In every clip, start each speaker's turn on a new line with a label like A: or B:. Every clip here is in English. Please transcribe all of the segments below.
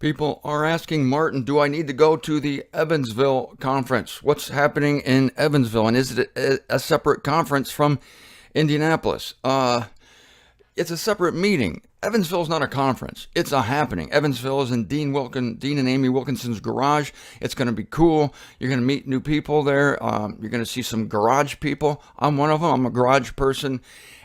A: People are asking Martin, do I need to go to the Evansville conference? What's happening in Evansville? And is it a separate conference from Indianapolis? It's a separate meeting. Evansville is not a conference. It's a happening. Evansville is in Dean and Amy Wilkinson's garage. It's going to be cool. You're going to meet new people there. You're going to see some garage people. I'm one of them. I'm a garage person.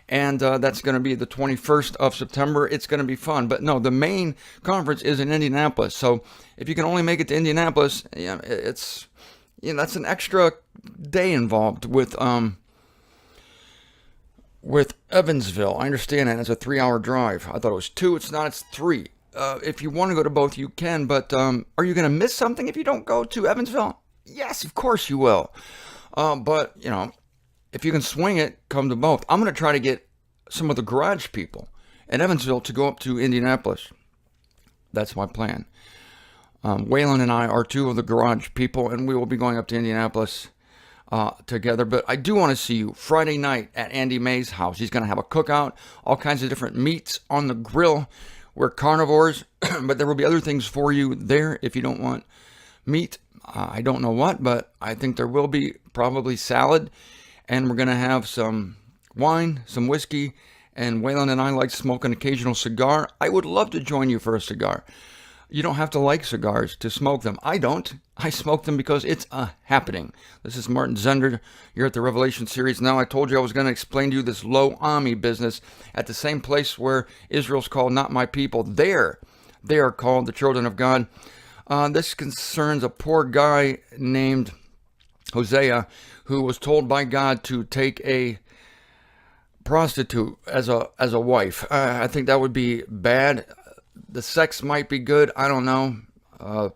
A: And that's going to be the 21st of September. It's going to be fun. But no, the main conference is in Indianapolis. So if you can only make it to Indianapolis, it's that's an extra day involved with Evansville. I understand that it's a 3-hour drive. I thought it was 2. It's not. It's 3. If you want to go to both, you can. But are you going to miss something if you don't go to Evansville? Yes, of course you will. But if you can swing it, come to both. I'm going to try to get some of the garage people in Evansville to go up to Indianapolis. That's my plan. Waylon and I are 2 of the garage people, and we will be going up to Indianapolis together. But I do want to see you Friday night at Andy May's house. He's going to have a cookout, all kinds of different meats on the grill. We're carnivores, but there will be other things for you there if you don't want meat. I don't know what, but I think there will be probably salad. And we're going to have some wine, some whiskey, and Waylon and I like to smoke an occasional cigar. I would love to join you for a cigar. You don't have to like cigars to smoke them. I don't. I smoke them because it's a happening. This is Martin Zender. You're at the Revelation series. Now, I told you I was going to explain to you this Lo Ami business at the same place where Israel's called not my people. There, they are called the children of God. This concerns a poor guy named Hosea, who was told by God to take a prostitute as a wife. I think that would be bad. The sex might be good. I don't know.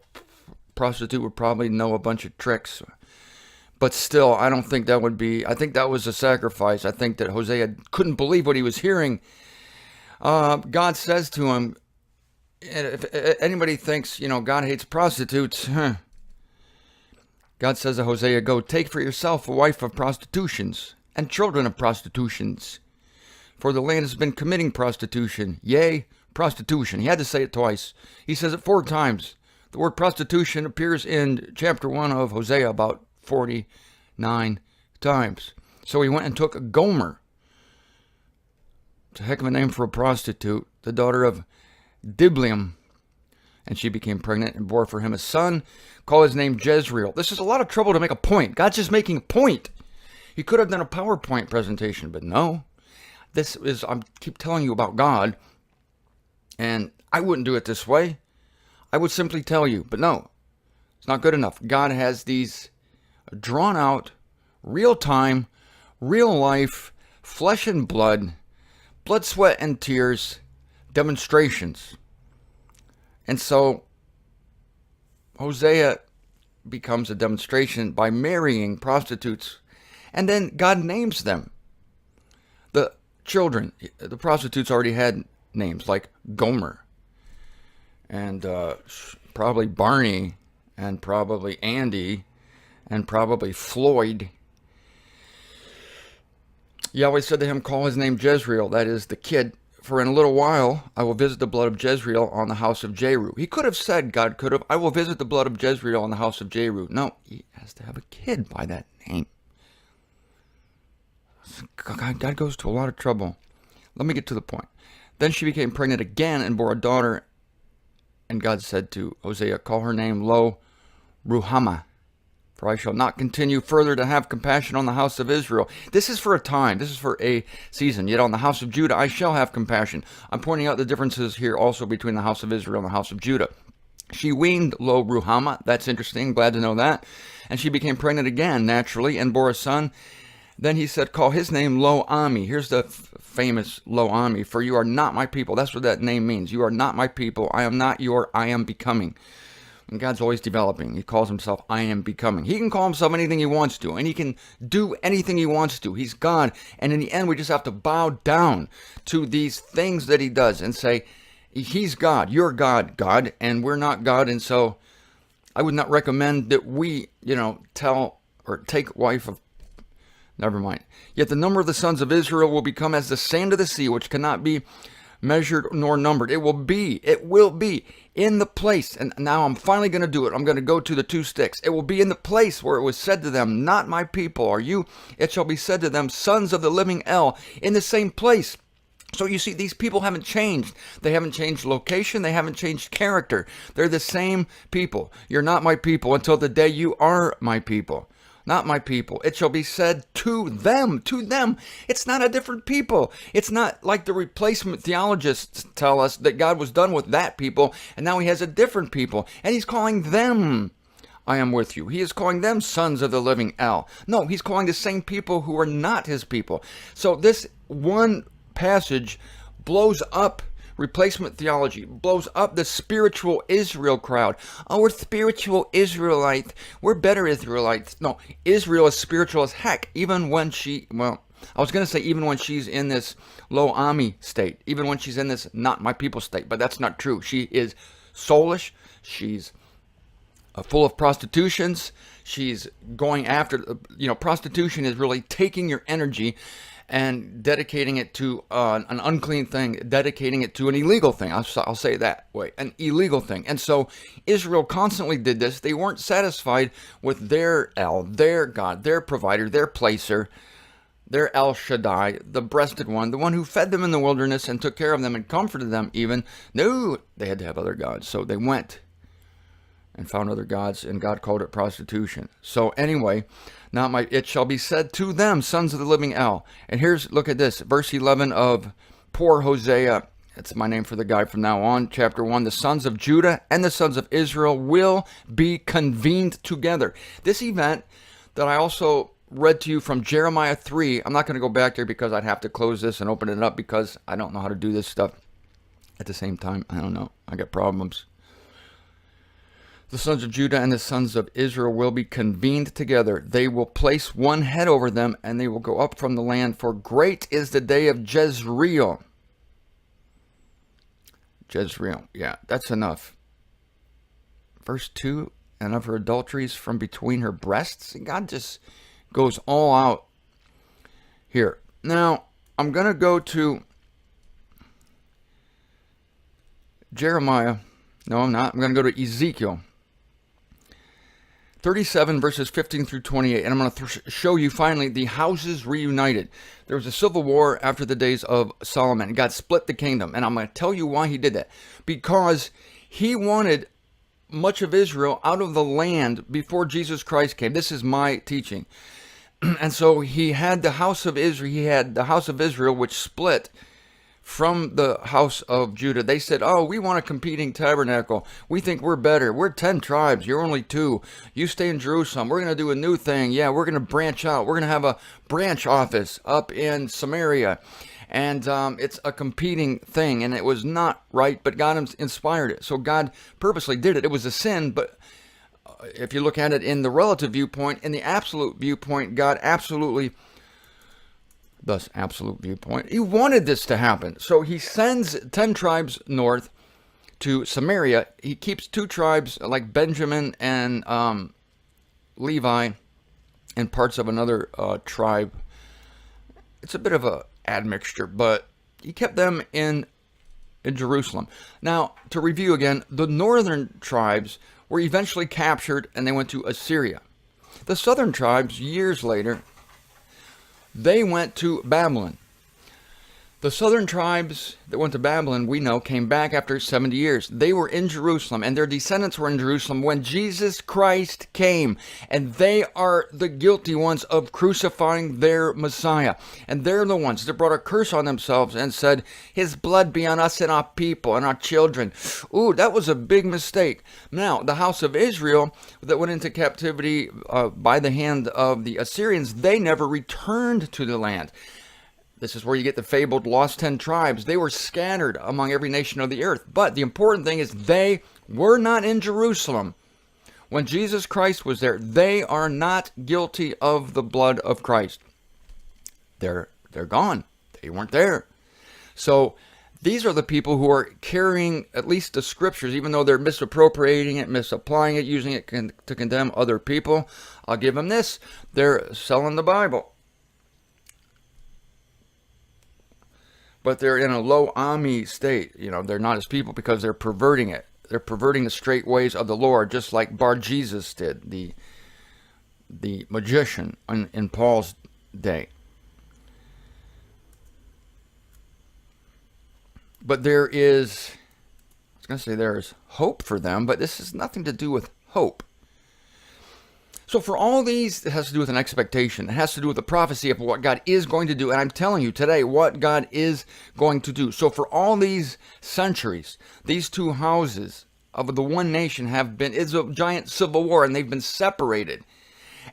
A: Prostitute would probably know a bunch of tricks. But still, I don't think that would be... I think that was a sacrifice. I think that Hosea couldn't believe what he was hearing. God says to him, if anybody thinks, God hates prostitutes, God says to Hosea, go take for yourself a wife of prostitutions and children of prostitutions. For the land has been committing prostitution. Yea, prostitution. He had to say it twice. He says it 4 times. The word prostitution appears in chapter 1 of Hosea about 49 times. So he went and took Gomer. It's a heck of a name for a prostitute. The daughter of Diblaim. And she became pregnant and bore for him a son. Call his name Jezreel. This is a lot of trouble to make a point. God's just making a point. He could have done a PowerPoint presentation, but no. I keep telling you about God, and I wouldn't do it this way. I would simply tell you, but no. It's not good enough. God has these drawn out, real time, real life, flesh and blood, sweat, and tears demonstrations. And so Hosea becomes a demonstration by marrying prostitutes. And then God names them. The children, the prostitutes already had names like Gomer. And probably Barney. And probably Andy. And probably Floyd. Yahweh said to him, call his name Jezreel. That is the kid. For in a little while, I will visit the blood of Jezreel on the house of Jeru. He could have said, God could have, I will visit the blood of Jezreel on the house of Jeru. No, he has to have a kid by that name. God goes to a lot of trouble. Let me get to the point. Then she became pregnant again and bore a daughter. And God said to Hosea, call her name Lo Ruhamah. For I shall not continue further to have compassion on the house of Israel. This is for a time. This is for a season. Yet on the house of Judah I shall have compassion. I'm pointing out the differences here also between the house of Israel and the house of Judah. She weaned Lo Ruhamah. That's interesting. Glad to know that. And she became pregnant again, naturally, and bore a son. Then he said, call his name Lo Ami. Here's the famous Lo Ami. For you are not my people. That's what that name means. You are not my people. I am not your, I am becoming. And God's always developing. He calls himself, I am becoming. He can call himself anything he wants to, and he can do anything he wants to. He's God. And in the end, we just have to bow down to these things that he does and say, he's God, you're God, God, and we're not God. And so I would not recommend that we, tell or take wife of, never mind. Yet the number of the sons of Israel will become as the sand of the sea, which cannot be measured nor numbered. It will be in the place. And now I'm finally going to do it. I'm going to go to the two sticks. It will be in the place where it was said to them, not my people are you. It shall be said to them, sons of the living El, in the same place. So you see, these people haven't changed. They haven't changed location. They haven't changed character. They're the same people. You're not my people until the day you are my people. Not my people. It shall be said to them. To them. It's not a different people. It's not like the replacement theologists tell us that God was done with that people and now he has a different people. And he's calling them, I am with you. He is calling them sons of the living El. No, he's calling the same people who are not his people. So this one passage blows up replacement theology, blows up the spiritual Israel crowd. Oh, we're spiritual Israelites. We're better Israelites. No, Israel is spiritual as heck, even when I was going to say even when she's in this low Ami state, even when she's in this not my people state, but that's not true. She is soulish. She's full of prostitutions. She's going after, prostitution is really taking your energy and dedicating it to an unclean thing, dedicating it to an illegal thing. I'll say it that way, an illegal thing. And so Israel constantly did this. They weren't satisfied with their El, their God, their provider, their placer, their El Shaddai, the breasted one, the one who fed them in the wilderness and took care of them and comforted them even. No, they had to have other gods. So they went and found other gods, and God called it prostitution. So anyway, it shall be said to them, sons of the living El. And look at this, verse 11 of poor Hosea. It's my name for the guy from now on. Chapter 1, the sons of Judah and the sons of Israel will be convened together. This event that I also read to you from Jeremiah 3, I'm not going to go back there because I'd have to close this and open it up because I don't know how to do this stuff at the same time. I don't know. I got problems. The sons of Judah and the sons of Israel will be convened together. They will place one head over them, and they will go up from the land. For great is the day of Jezreel. Jezreel, yeah, that's enough. Verse 2, and of her adulteries from between her breasts. God just goes all out here. Now, I'm going to go to Jeremiah. No, I'm not. I'm going to go to Ezekiel 37 verses 15 through 28, and I'm going to show you finally the houses reunited. There was a civil war after the days of Solomon. God split the kingdom, and I'm going to tell you why he did that. Because he wanted much of Israel out of the land before Jesus Christ came. This is my teaching. And so he had the house of Israel, which split from the house of Judah. They said, oh, we want a competing tabernacle. We think we're better. We're 10 tribes. You're only 2. You stay in Jerusalem. We're going to do a new thing. Yeah, we're going to branch out. We're going to have a branch office up in Samaria. And it's a competing thing. And it was not right, but God inspired it. So God purposely did it. It was a sin, but if you look at it in the relative viewpoint, in the absolute viewpoint, God absolute viewpoint, he wanted this to happen. So he sends 10 tribes north to Samaria. He keeps 2 tribes like Benjamin and Levi and parts of another tribe. It's a bit of a admixture, but he kept them in Jerusalem. Now, to review again, the northern tribes were eventually captured and they went to Assyria. The southern tribes, years later, they went to Babylon. The southern tribes that went to Babylon, we know, came back after 70 years. They were in Jerusalem, and their descendants were in Jerusalem when Jesus Christ came. And they are the guilty ones of crucifying their Messiah. And they're the ones that brought a curse on themselves and said, his blood be on us and our people and our children. Ooh, that was a big mistake. Now, the house of Israel that went into captivity by the hand of the Assyrians, they never returned to the land. This is where you get the fabled lost 10 tribes. They were scattered among every nation of the earth. But the important thing is they were not in Jerusalem when Jesus Christ was there. They are not guilty of the blood of Christ. They're gone. They weren't there. So these are the people who are carrying at least the scriptures, even though they're misappropriating it, misapplying it, using it to condemn other people. I'll give them this. They're selling the Bible. but they're in a low ami state. They're not his people because they're perverting it. They're perverting the straight ways of the Lord, just like Bar Jesus did, the magician in Paul's day. But there is hope for them, but this has nothing to do with hope. So for all these, it has to do with an expectation. It has to do with the prophecy of what God is going to do. And I'm telling you today what God is going to do. So for all these centuries, these two houses of the one nation is a giant civil war, and they've been separated.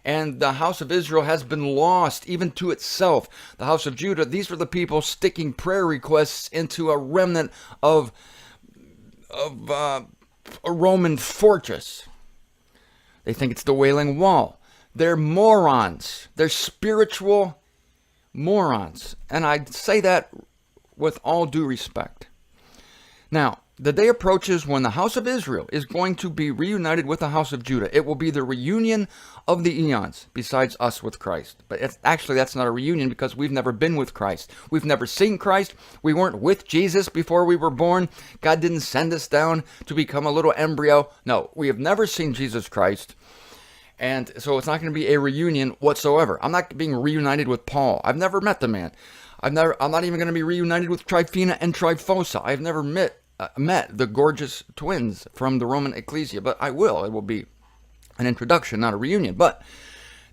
A: And the house of Israel has been lost even to itself. The house of Judah, these were the people sticking prayer requests into a remnant of a Roman fortress. They think it's the Wailing Wall. They're morons. They're spiritual morons. And I say that with all due respect. Now, the day approaches when the house of Israel is going to be reunited with the house of Judah. It will be the reunion of the eons, besides us with Christ. But that's not a reunion because we've never been with Christ. We've never seen Christ. We weren't with Jesus before we were born. God didn't send us down to become a little embryo. No, we have never seen Jesus Christ. And so it's not going to be a reunion whatsoever. I'm not being reunited with Paul. I've never met the man. I'm not even going to be reunited with Tryphena and Tryphosa. I've never met the gorgeous twins from the Roman Ecclesia, but I will. It will be an introduction, not a reunion. But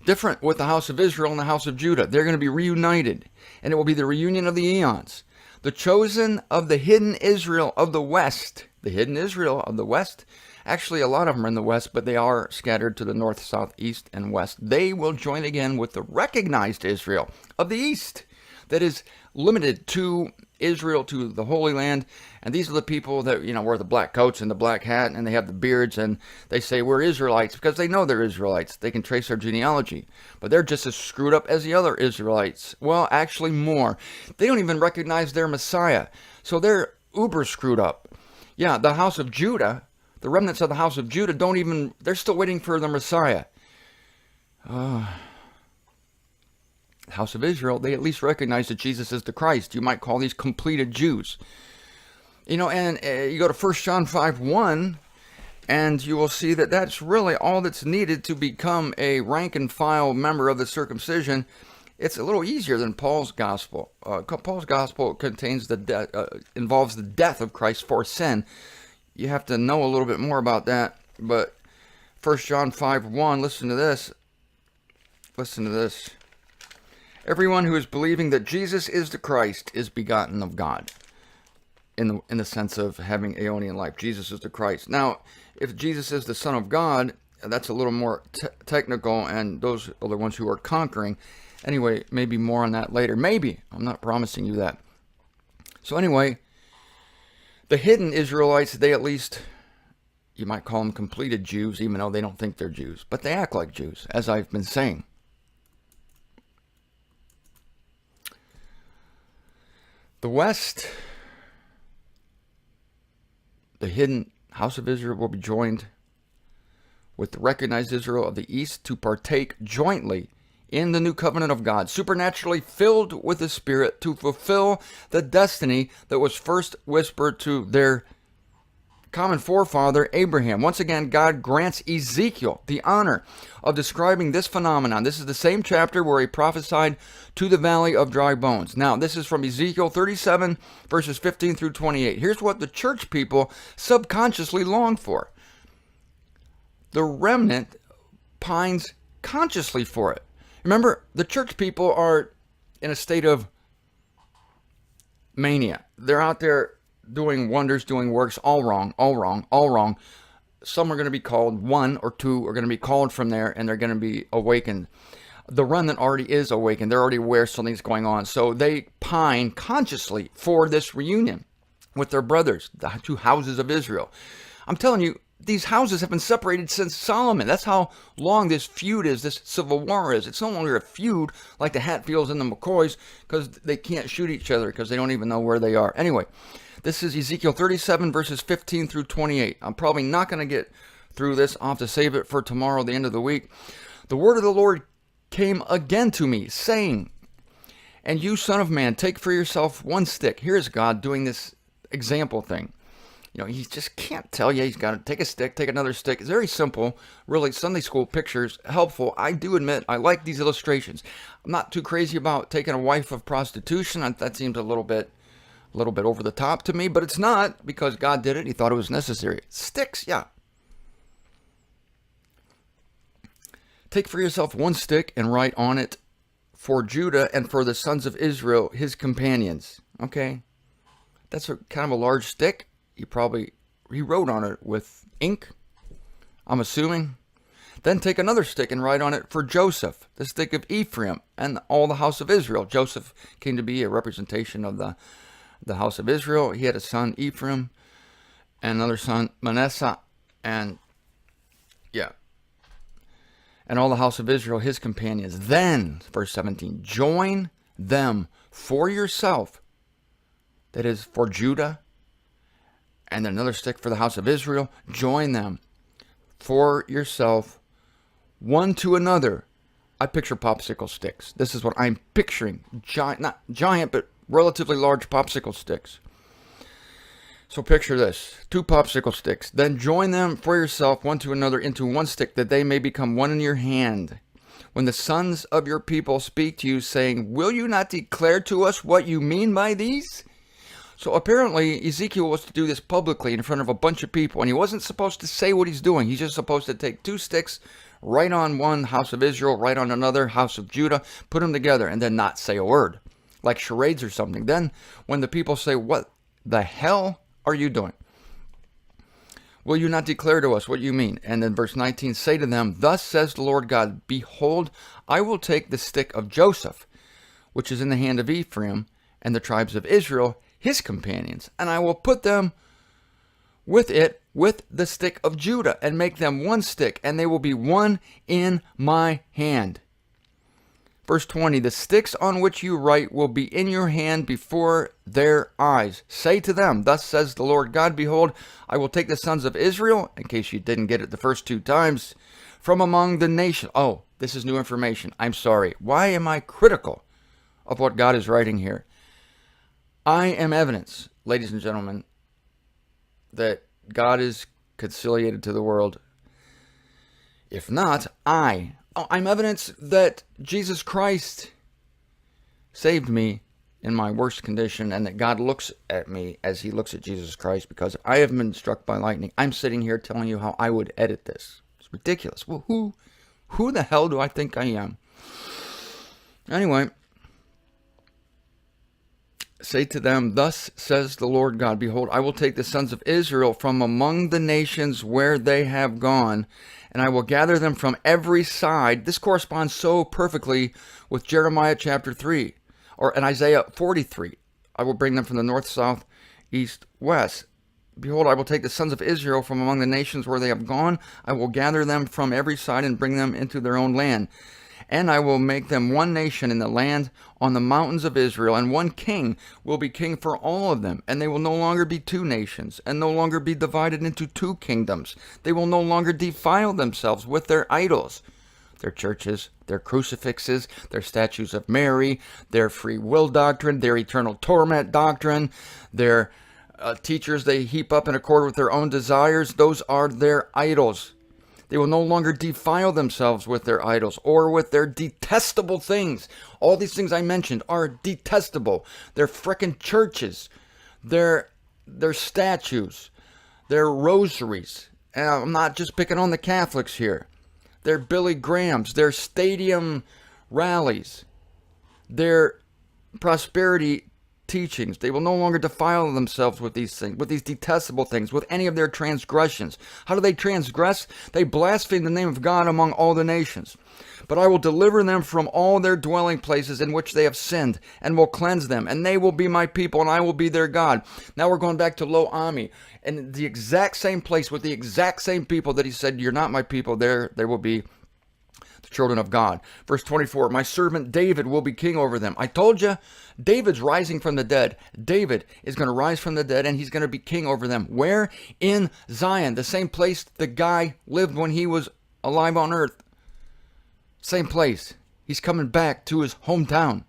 A: different with the house of Israel and the house of Judah. They're going to be reunited, and it will be the reunion of the eons. The chosen of the hidden Israel of the West. The hidden Israel of the West. Actually, a lot of them are in the West, but they are scattered to the north, south, east, and west. They will join again with the recognized Israel of the East that is limited to Israel, to the Holy Land. And these are the people that, wear the black coats and the black hat, and they have the beards, and they say we're Israelites because they know they're Israelites. They can trace their genealogy. But they're just as screwed up as the other Israelites. Well, actually more. They don't even recognize their Messiah. So they're uber screwed up. Yeah, the house of Judah, the remnants of the house of Judah they're still waiting for the Messiah. House of Israel, they at least recognize that Jesus is the Christ. You might call these completed Jews. And you go to 1 John 5:1, and you will see that that's really all that's needed to become a rank and file member of the circumcision. It's a little easier than Paul's gospel. Paul's gospel contains involves the death of Christ for sin. You have to know a little bit more about that. But 1 John 5:1, listen to this. Listen to this. Everyone who is believing that Jesus is the Christ is begotten of God. In the sense of having aeonian life. Jesus is the Christ. Now, if Jesus is the Son of God, that's a little more technical, and those are the ones who are conquering. Anyway, maybe more on that later. Maybe. I'm not promising you that. So anyway, the hidden Israelites, they at least, you might call them completed Jews, even though they don't think they're Jews. But they act like Jews, as I've been saying. The West, the hidden house of Israel will be joined with the recognized Israel of the East to partake jointly in the new covenant of God, supernaturally filled with the Spirit to fulfill the destiny that was first whispered to their common forefather Abraham. Once again, God grants Ezekiel the honor of describing this phenomenon. This is the same chapter where he prophesied to the valley of dry bones. Now, this is from Ezekiel 37, verses 15 through 28. Here's what the church people subconsciously long for. The remnant pines consciously for it. Remember, the church people are in a state of mania. They're out there doing wonders, doing works, all wrong, all wrong, all wrong. Some are going to be called, one or two are going to be called from there, and they're going to be awakened. The remnant already is awakened. They're already aware something's going on. So they pine consciously for this reunion with their brothers, the two houses of Israel. I'm telling you, these houses have been separated since Solomon. That's how long this feud is, this civil war is. It's no longer a feud like the Hatfields and the McCoys because they can't shoot each other because they don't even know where they are. Anyway, this is Ezekiel 37, verses 15 through 28. I'm probably not going to get through this. I'll have to save it for tomorrow, the end of the week. The word of the Lord came again to me, saying, And you, son of man, take for yourself one stick. Here's God doing this example thing. He just can't tell you. He's got to take a stick, take another stick. It's very simple, really. Sunday school pictures, helpful. I do admit I like these illustrations. I'm not too crazy about taking a wife of prostitution. That seems a little bit over the top to me, but it's not, because God did it. He thought it was necessary. Sticks, yeah. Take for yourself one stick and write on it, for Judah and for the sons of Israel, his companions. Okay, that's kind of a large stick. He wrote on it with ink, I'm assuming. Then take another stick and write on it, for Joseph, the stick of Ephraim, and all the house of Israel. Joseph came to be a representation of the house of Israel. He had a son, Ephraim, and another son, Manasseh, and all the house of Israel, his companions. Then, verse 17, join them for yourself, that is, for Judah, and then another stick for the house of Israel. Join them for yourself, one to another. I picture popsicle sticks. This is what I'm picturing. Not giant, but relatively large popsicle sticks. So picture this, 2 popsicle sticks. Then join them for yourself, one to another, into one stick, that they may become one in your hand. When the sons of your people speak to you, saying, will you not declare to us what you mean by these? So apparently Ezekiel was to do this publicly in front of a bunch of people, and he wasn't supposed to say what he's doing. He's just supposed to take 2 sticks, write on one, house of Israel, write on another, house of Judah, put them together, and then not say a word, like charades or something. Then when the people say, what the hell are you doing? Will you not declare to us what you mean? And then verse 19, say to them, thus says the Lord God, behold, I will take the stick of Joseph, which is in the hand of Ephraim, and the tribes of Israel, his companions, and I will put them with it, with the stick of Judah, and make them one stick, and they will be one in my hand. Verse 20, the sticks on which you write will be in your hand before their eyes. Say to them, thus says the Lord God, behold, I will take the sons of Israel, in case you didn't get it the first 2 times, from among the nations. Oh, this is new information. I'm sorry. Why am I critical of what God is writing here? I am evidence, ladies and gentlemen, that God is conciliated to the world. If not, I'm evidence that Jesus Christ saved me in my worst condition, and that God looks at me as he looks at Jesus Christ, because I have been struck by lightning. I'm sitting here telling you how I would edit this. It's ridiculous. Well, who the hell do I think I am? Anyway, say to them, thus says the Lord God, behold, I will take the sons of Israel from among the nations where they have gone, and I will gather them from every side. This corresponds so perfectly with Jeremiah chapter 3, and Isaiah 43. I will bring them from the north, south, east, west. Behold, I will take the sons of Israel from among the nations where they have gone. I will gather them from every side and bring them into their own land. And I will make them one nation in the land on the mountains of Israel, and one king will be king for all of them. And they will no longer be 2 nations, and no longer be divided into 2 kingdoms. They will no longer defile themselves with their idols, their churches, their crucifixes, their statues of Mary, their free will doctrine, their eternal torment doctrine, their teachers they heap up in accord with their own desires. Those are their idols. They will no longer defile themselves with their idols or with their detestable things. All these things I mentioned are detestable. Their frickin' churches, their statues, their rosaries. And I'm not just picking on the Catholics here. Their Billy Grahams, their stadium rallies, their prosperity teachings. They will no longer defile themselves with these things, with these detestable things, with any of their transgressions. How do they transgress? They blaspheme the name of God among all the nations. But I will deliver them from all their dwelling places in which they have sinned, and will cleanse them, and they will be my people, and I will be their God. Now we're going back to Lo Ami, and the exact same place with the exact same people that he said, you're not my people, there will be the children of God. Verse 24, my servant David will be king over them. I told you, David's rising from the dead. David is going to rise from the dead, and he's going to be king over them. Where? In Zion, the same place the guy lived when he was alive on earth. Same place. He's coming back to his hometown.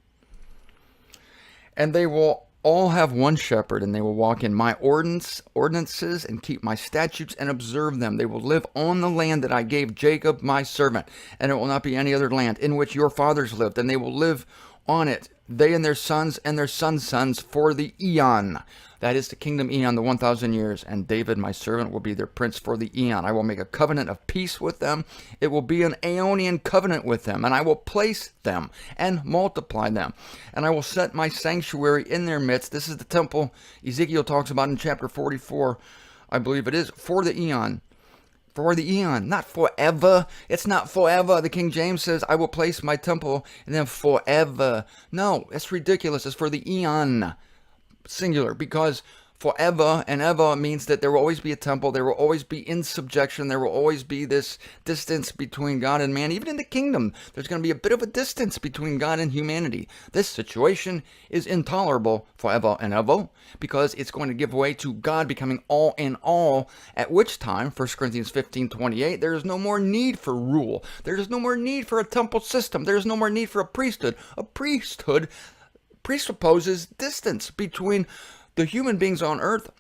A: And they will all have one shepherd, and they will walk in my ordinances and keep my statutes and observe them. They will live on the land that I gave Jacob my servant, and it will not be any other land in which your fathers lived, and they will live on it, they and their sons' sons, for the eon. That is the kingdom eon, the 1,000 years. And David, my servant, will be their prince for the eon. I will make a covenant of peace with them. It will be an aeonian covenant with them. And I will place them and multiply them. And I will set my sanctuary in their midst. This is the temple Ezekiel talks about in chapter 44, I believe it is, for the eon. For the eon, not forever. It's not forever. The King James says, I will place my temple in them forever. No, it's ridiculous. It's for the eon, singular, because forever and ever means that there will always be a temple. There will always be in subjection. There will always be this distance between God and man. Even in the kingdom, there's going to be a bit of a distance between God and humanity. This situation is intolerable forever and ever because it's going to give way to God becoming all in all, at which time, 1 Corinthians 15:28, there is no more need for rule. There is no more need for a temple system. There is no more need for a priesthood. A priesthood presupposes distance between the human beings on earth,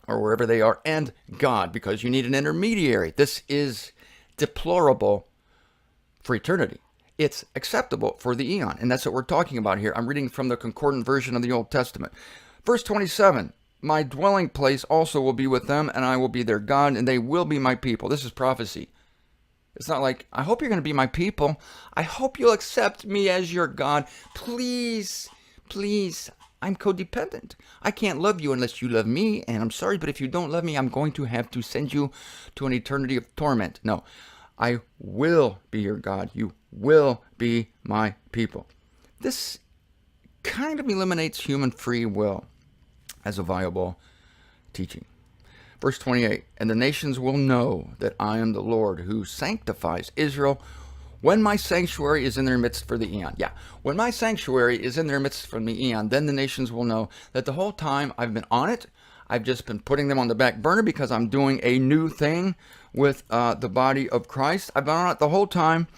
A: or wherever they are, and God, because you need an intermediary. This is deplorable for eternity. It's acceptable for the eon, and that's what we're talking about here. I'm reading from the concordant version of the Old Testament. Verse 27, my dwelling place also will be with them, and I will be their God, and they will be my people. This is prophecy. It's not like, I hope you're going to be my people. I hope you'll accept me as your God. Please, please. I'm codependent. I can't love you unless you love me, and I'm sorry, but if you don't love me, I'm going to have to send you to an eternity of torment. No, I will be your God. You will be my people. This kind of eliminates human free will as a viable teaching. Verse 28, and the nations will know that I am the Lord who sanctifies Israel when my sanctuary is in their midst for the eon. Yeah, when my sanctuary is in their midst for the eon, then the nations will know that the whole time I've been on it. I've just been putting them on the back burner because I'm doing a new thing with the body of Christ. I've been on it the whole time.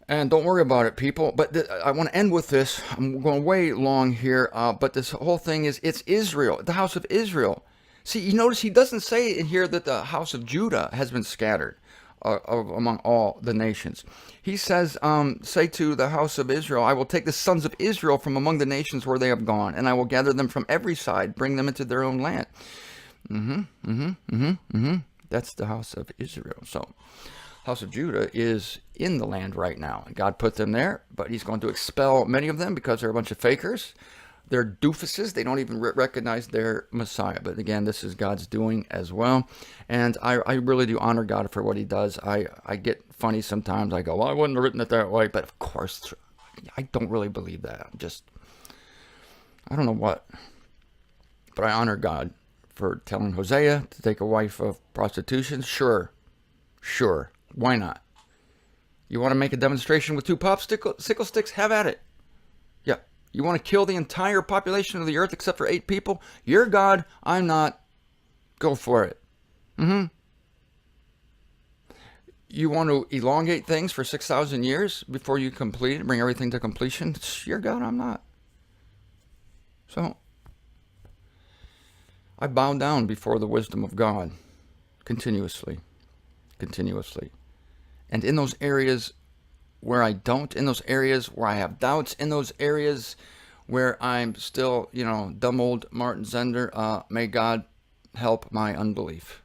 A: And don't worry about it, people. But I want to end with this. I'm going way long here. But this whole thing is, it's Israel, the house of Israel. See, you notice he doesn't say in here that the house of Judah has been scattered among all the nations. He says, say to the house of Israel, I will take the sons of Israel from among the nations where they have gone, and I will gather them from every side, bring them into their own land. That's the house of Israel. So, house of Judah is in the land right now. God put them there, but he's going to expel many of them because they're a bunch of fakers. They're doofuses. They don't even recognize their Messiah. But again, this is God's doing as well. And I really do honor God for what he does. I get funny sometimes. I go, well, I wouldn't have written it that way. But of course, I don't really believe that. I don't know what. But I honor God for telling Hosea to take a wife of prostitution. Sure. Why not? You want to make a demonstration with 2 sickle sticks? Have at it. Yeah. You want to kill the entire population of the earth except for 8 people? You're God. I'm not. Go for it. You want to elongate things for 6,000 years before you complete it, bring everything to completion? You're God. I'm not. So, I bow down before the wisdom of God continuously. And in those areas where I don't, in those areas where I have doubts, in those areas where I'm still, dumb old Martin Zender, may God help my unbelief.